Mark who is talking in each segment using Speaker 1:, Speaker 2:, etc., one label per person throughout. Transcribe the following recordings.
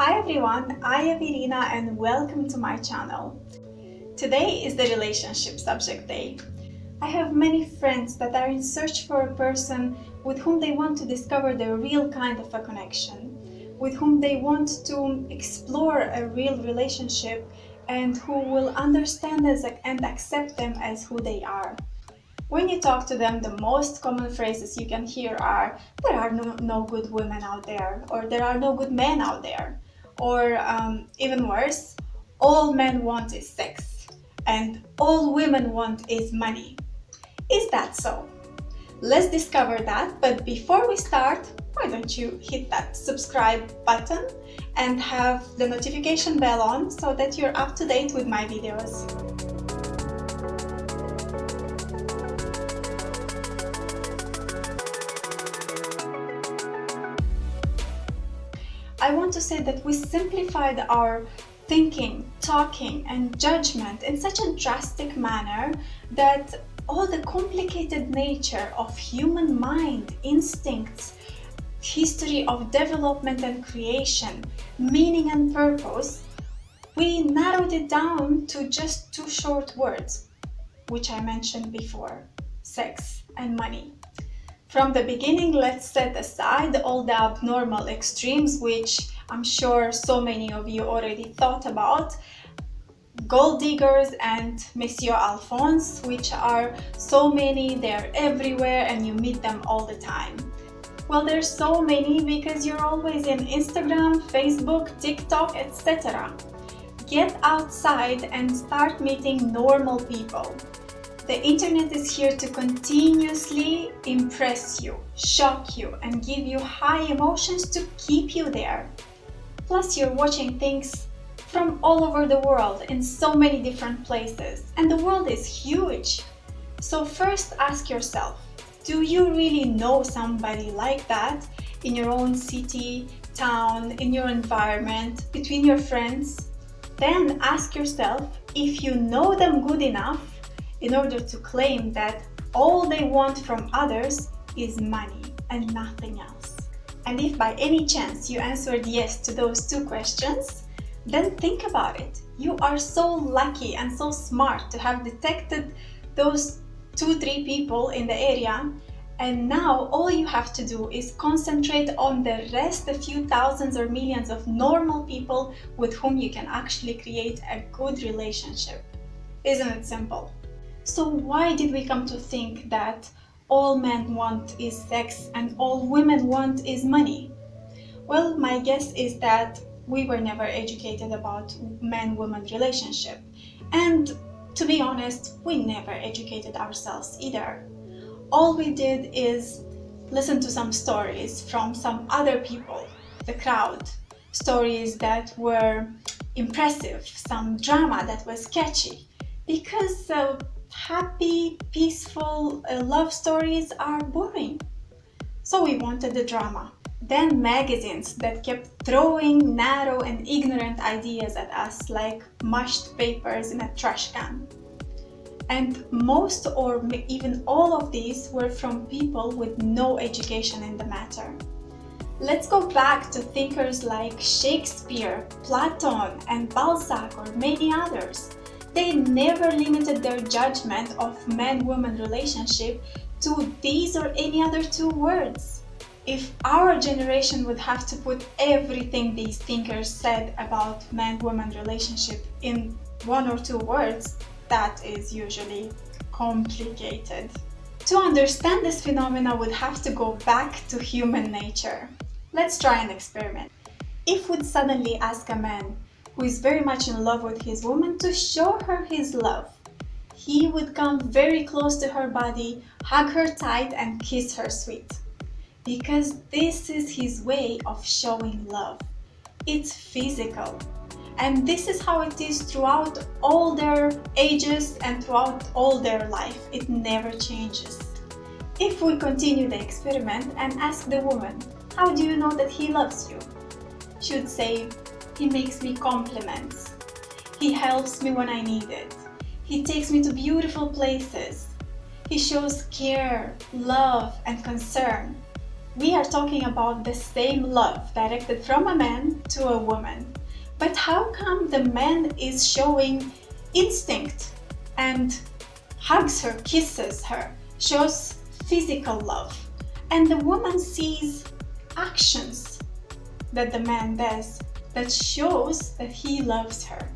Speaker 1: Hi everyone, I am Irina and welcome to my channel. Today is the relationship subject day. I have many friends that are in search for a person with whom they want to discover the real kind of a connection, with whom they want to explore a real relationship and who will understand us and accept them as who they are. When you talk to them, the most common phrases you can hear are, there are no good women out there, or there are no good men out there, or even worse, all men want is sex, and all women want is money. Is that so? Let's discover that, but before we start, why don't you hit that subscribe button and have the notification bell on so that you're up to date with my videos. I want to say that we simplified our thinking, talking, and judgment in such a drastic manner that all the complicated nature of human mind, instincts, history of development and creation, meaning and purpose, we narrowed it down to just two short words, which I mentioned before: sex and money. From the beginning, let's set aside all the abnormal extremes, which I'm sure so many of you already thought about. Gold diggers and Monsieur Alphonse, which are so many, they're everywhere and you meet them all the time. Well, there's so many because you're always in Instagram, Facebook, TikTok, etc. Get outside and start meeting normal people. The internet is here to continuously impress you, shock you, and give you high emotions to keep you there. Plus, you're watching things from all over the world in so many different places, and the world is huge. So first ask yourself, do you really know somebody like that in your own city, town, in your environment, between your friends? Then ask yourself if you know them good enough in order to claim that all they want from others is money and nothing else. And if by any chance you answered yes to those two questions, then think about it. You are so lucky and so smart to have detected those 2-3 people in the area, and now all you have to do is concentrate on the rest, a few thousands or millions of normal people with whom you can actually create a good relationship. Isn't it simple? So why did we come to think that all men want is sex and all women want is money? Well, my guess is that we were never educated about man-woman relationship. And to be honest, we never educated ourselves either. All we did is listen to some stories from some other people, the crowd. Stories that were impressive, some drama that was catchy. Because happy, peaceful love stories are boring. So we wanted the drama. Then magazines that kept throwing narrow and ignorant ideas at us like mushed papers in a trash can. And most or even all of these were from people with no education in the matter. Let's go back to thinkers like Shakespeare, Plato, and Balzac, or many others. They never limited their judgment of man-woman relationship to these or any other two words. If our generation would have to put everything these thinkers said about man-woman relationship in 1 or 2 words, that is usually complicated. To understand this phenomena, would have to go back to human nature. Let's try an experiment. If we'd suddenly ask a man who is very much in love with his woman to show her his love, he would come very close to her body, hug her tight, and kiss her sweet. Because this is his way of showing love. It's physical. And this is how it is throughout all their ages and throughout all their life. It never changes. If we continue the experiment and ask the woman, how do you know that he loves you? She would say, he makes me compliments. He helps me when I need it. He takes me to beautiful places. He shows care, love, and concern. We are talking about the same love directed from a man to a woman. But how come the man is showing instinct and hugs her, kisses her, shows physical love, and the woman sees actions that the man does that shows that he loves her?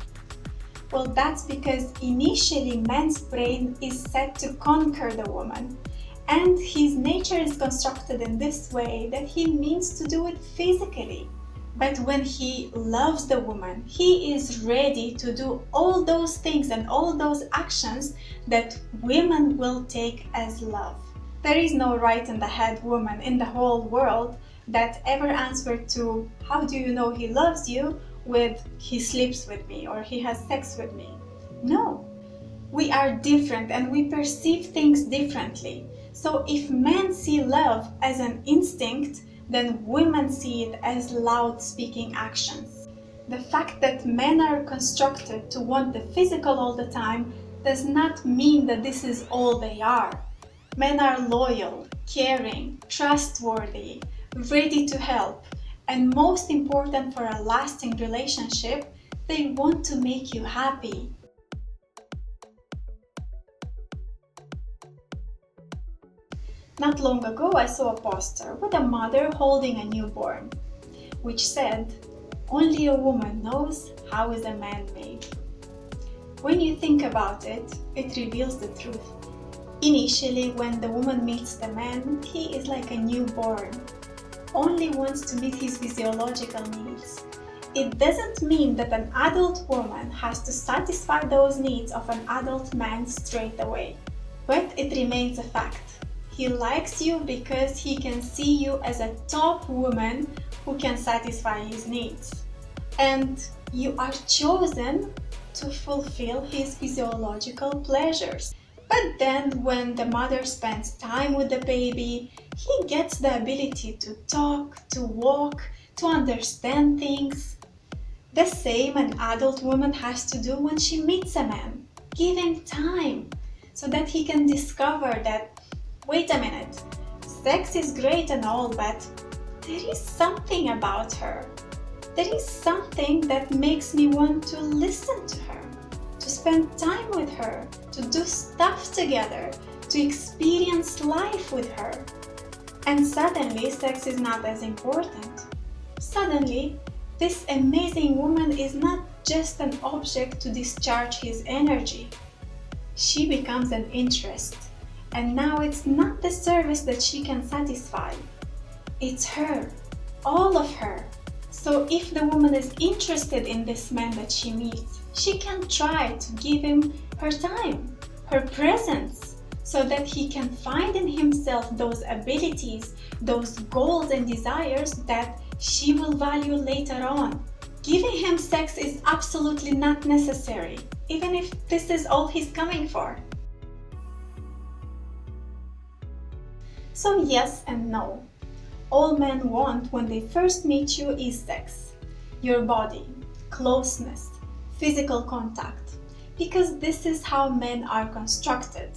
Speaker 1: Well, that's because initially man's brain is set to conquer the woman, and his nature is constructed in this way that he means to do it physically. But when he loves the woman, he is ready to do all those things and all those actions that women will take as love. There is no right in the head woman in the whole world that ever answered to how do you know he loves you with he sleeps with me or he has sex with me. No, we are different and we perceive things differently. So if men see love as an instinct, then women see it as loud speaking actions. The fact that men are constructed to want the physical all the time does not mean that this is all they are. Men are loyal, caring, trustworthy, ready to help, and most important for a lasting relationship, they want to make you happy. Not long ago, I saw a poster with a mother holding a newborn, which said, "Only a woman knows how is a man made." When you think about it, it reveals the truth. Initially, when the woman meets the man, he is like a newborn, only wants to meet his physiological needs. It doesn't mean that an adult woman has to satisfy those needs of an adult man straight away, but it remains a fact. He likes you because he can see you as a top woman who can satisfy his needs. And you are chosen to fulfill his physiological pleasures. But then when the mother spends time with the baby, he gets the ability to talk, to walk, to understand things. The same an adult woman has to do when she meets a man. Give him time so that he can discover that, wait a minute, sex is great and all, but there is something about her. There is something that makes me want to listen to her, to spend time with her, to do stuff together, to experience life with her. And suddenly, sex is not as important. Suddenly, this amazing woman is not just an object to discharge his energy. She becomes an interest. And now it's not the service that she can satisfy. It's her, all of her. So if the woman is interested in this man that she meets, she can try to give him her time, her presence, so that he can find in himself those abilities, those goals and desires that she will value later on. Giving him sex is absolutely not necessary, even if this is all he's coming for. So yes and no. All men want when they first meet you is sex, your body, closeness, physical contact, because this is how men are constructed.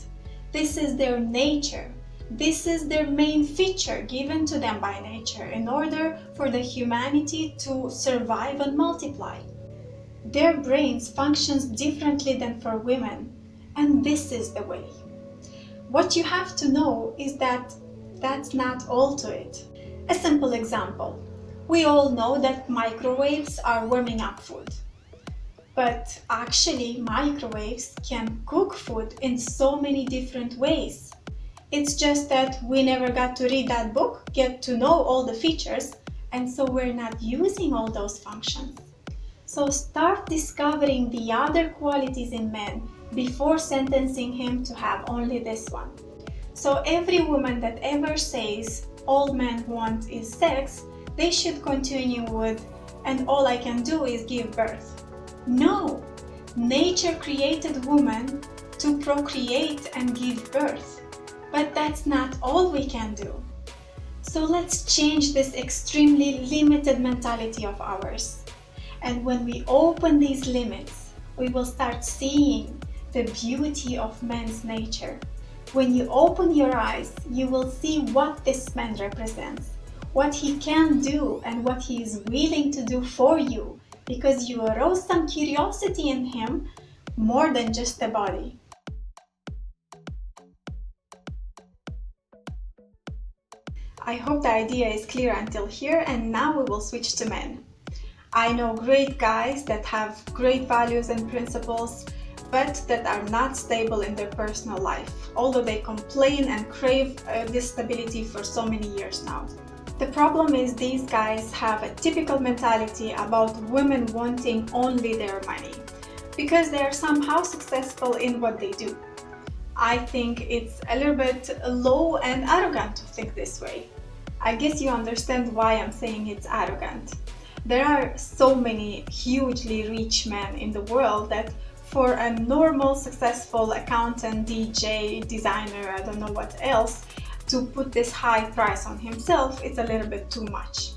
Speaker 1: This is their nature. This is their main feature given to them by nature in order for the humanity to survive and multiply. Their brains functions differently than for women, and this is the way. What you have to know is that that's not all to it. A simple example. We all know that microwaves are warming up food. But actually, microwaves can cook food in so many different ways. It's just that we never got to read that book, get to know all the features, and so we're not using all those functions. So start discovering the other qualities in men before sentencing him to have only this one. So every woman that ever says all men want is sex, they should continue with, and all I can do is give birth. No! Nature created woman to procreate and give birth. But that's not all we can do. So let's change this extremely limited mentality of ours. And when we open these limits, we will start seeing the beauty of man's nature. When you open your eyes, you will see what this man represents, what he can do and what he is willing to do for you, because you arouse some curiosity in him more than just a body. I hope the idea is clear until here, and now we will switch to men. I know great guys that have great values and principles, but that are not stable in their personal life, although they complain and crave this stability for so many years now. The problem is these guys have a typical mentality about women wanting only their money, because they are somehow successful in what they do. I think it's a little bit low and arrogant to think this way. I guess you understand why I'm saying it's arrogant. There are so many hugely rich men in the world that for a normal, successful accountant, DJ, designer, I don't know what else, to put this high price on himself, it's a little bit too much.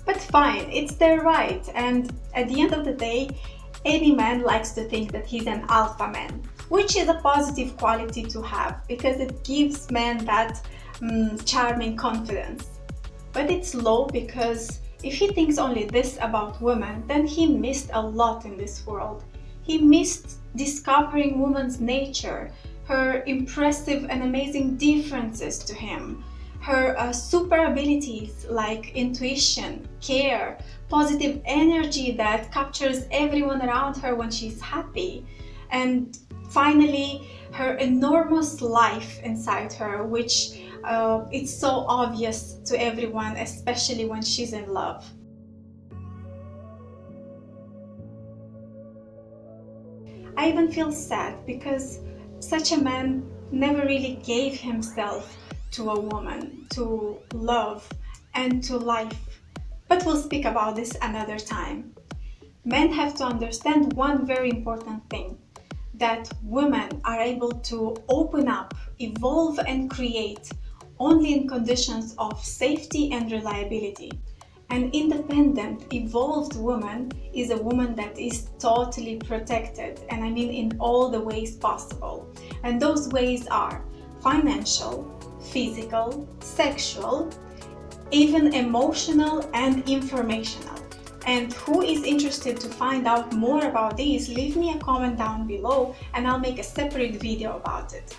Speaker 1: But fine, it's their right, and at the end of the day, any man likes to think that he's an alpha man, which is a positive quality to have, because it gives men that charming confidence. But it's low, because if he thinks only this about women, then he missed a lot in this world. He missed discovering woman's nature, her impressive and amazing differences to him, her super abilities like intuition, care, positive energy that captures everyone around her when she's happy, and finally her enormous life inside her, which it's so obvious to everyone, especially when she's in love. I even feel sad because such a man never really gave himself to a woman, to love and to life. But we'll speak about this another time. Men have to understand one very important thing, that women are able to open up, evolve and create only in conditions of safety and reliability. An independent, evolved woman is a woman that is totally protected, and I mean in all the ways possible. And those ways are financial, physical, sexual, even emotional and informational. And who is interested to find out more about these, leave me a comment down below and I'll make a separate video about it.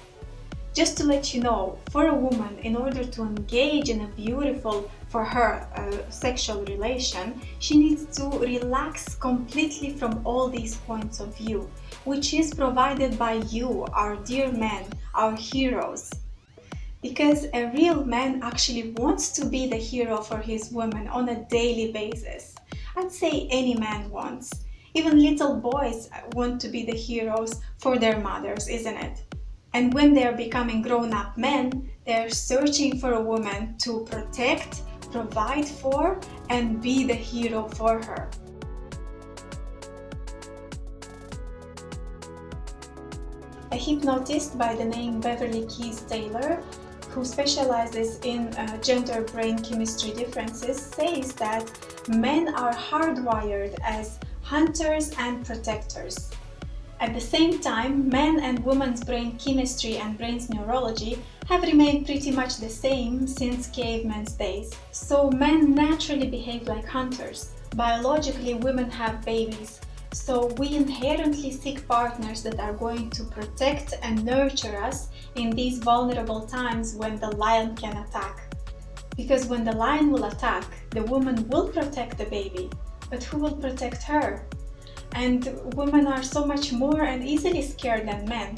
Speaker 1: Just to let you know, for a woman, in order to engage in a beautiful, for her, sexual relation, she needs to relax completely from all these points of view, which is provided by you, our dear men, our heroes. Because a real man actually wants to be the hero for his woman on a daily basis. I'd say any man wants. Even little boys want to be the heroes for their mothers, isn't it? And when they're becoming grown-up men, they're searching for a woman to protect, provide for, and be the hero for her. A hypnotist by the name Beverly Keys Taylor, who specializes in gender brain chemistry differences, says that men are hardwired as hunters and protectors. At the same time, men and women's brain chemistry and brain's neurology have remained pretty much the same since cavemen's days. So men naturally behave like hunters. Biologically, women have babies. So we inherently seek partners that are going to protect and nurture us in these vulnerable times when the lion can attack. Because when the lion will attack, the woman will protect the baby. But who will protect her? And women are so much more and easily scared than men.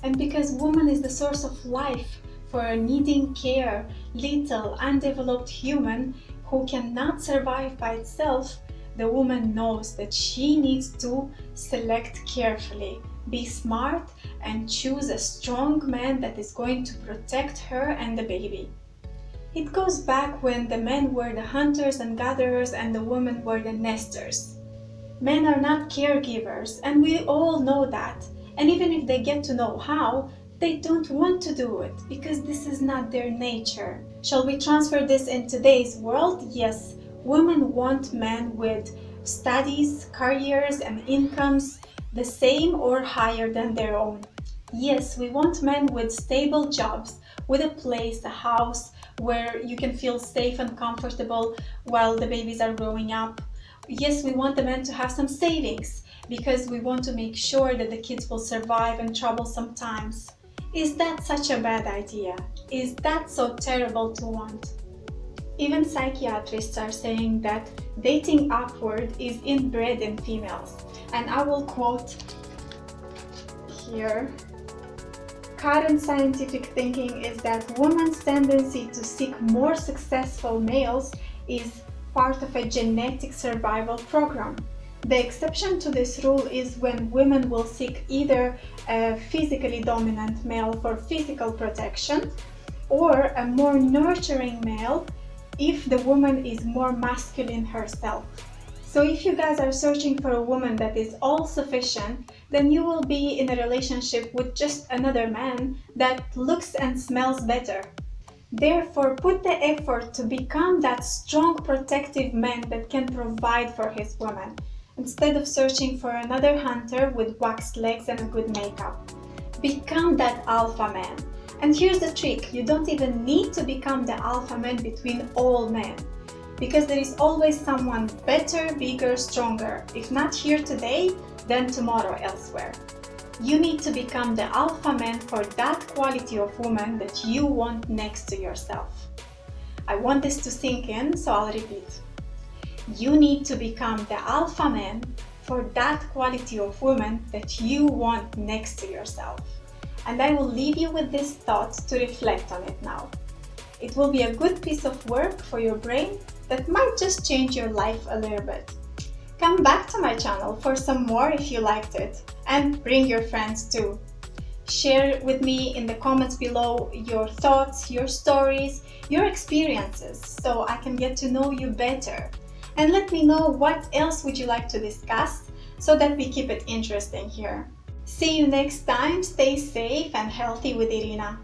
Speaker 1: And because woman is the source of life for a needing care, little, undeveloped human who cannot survive by itself, the woman knows that she needs to select carefully, be smart, and choose a strong man that is going to protect her and the baby. It goes back when the men were the hunters and gatherers and the women were the nesters. Men are not caregivers, and we all know that. And even if they get to know how, they don't want to do it because this is not their nature. Shall we transfer this in today's world? Yes, women want men with studies, careers, and incomes the same or higher than their own. Yes, we want men with stable jobs, with a place, a house where you can feel safe and comfortable while the babies are growing up. Yes, we want the men to have some savings because we want to make sure that the kids will survive in troublesome times. Is that such a bad idea? Is that so terrible to want? Even psychiatrists are saying that dating upward is inbred in females. And I will quote here. Current scientific thinking is that women's tendency to seek more successful males is part of a genetic survival program. The exception to this rule is when women will seek either a physically dominant male for physical protection or a more nurturing male if the woman is more masculine herself. So if you guys are searching for a woman that is all sufficient, then you will be in a relationship with just another man that looks and smells better. Therefore, put the effort to become that strong, protective man that can provide for his woman, instead of searching for another hunter with waxed legs and a good makeup. Become that alpha man. And here's the trick, you don't even need to become the alpha man between all men, because there is always someone better, bigger, stronger. If not here today, then tomorrow elsewhere. You need to become the alpha man for that quality of woman that you want next to yourself. I want this to sink in, so I'll repeat. You need to become the alpha man for that quality of woman that you want next to yourself. And I will leave you with this thought to reflect on it now. It will be a good piece of work for your brain that might just change your life a little bit. Come back to my channel for some more if you liked it, and bring your friends too. Share with me in the comments below your thoughts, your stories, your experiences, so I can get to know you better. And let me know what else would you like to discuss so that we keep it interesting here. See you next time. Stay safe and healthy with Irina.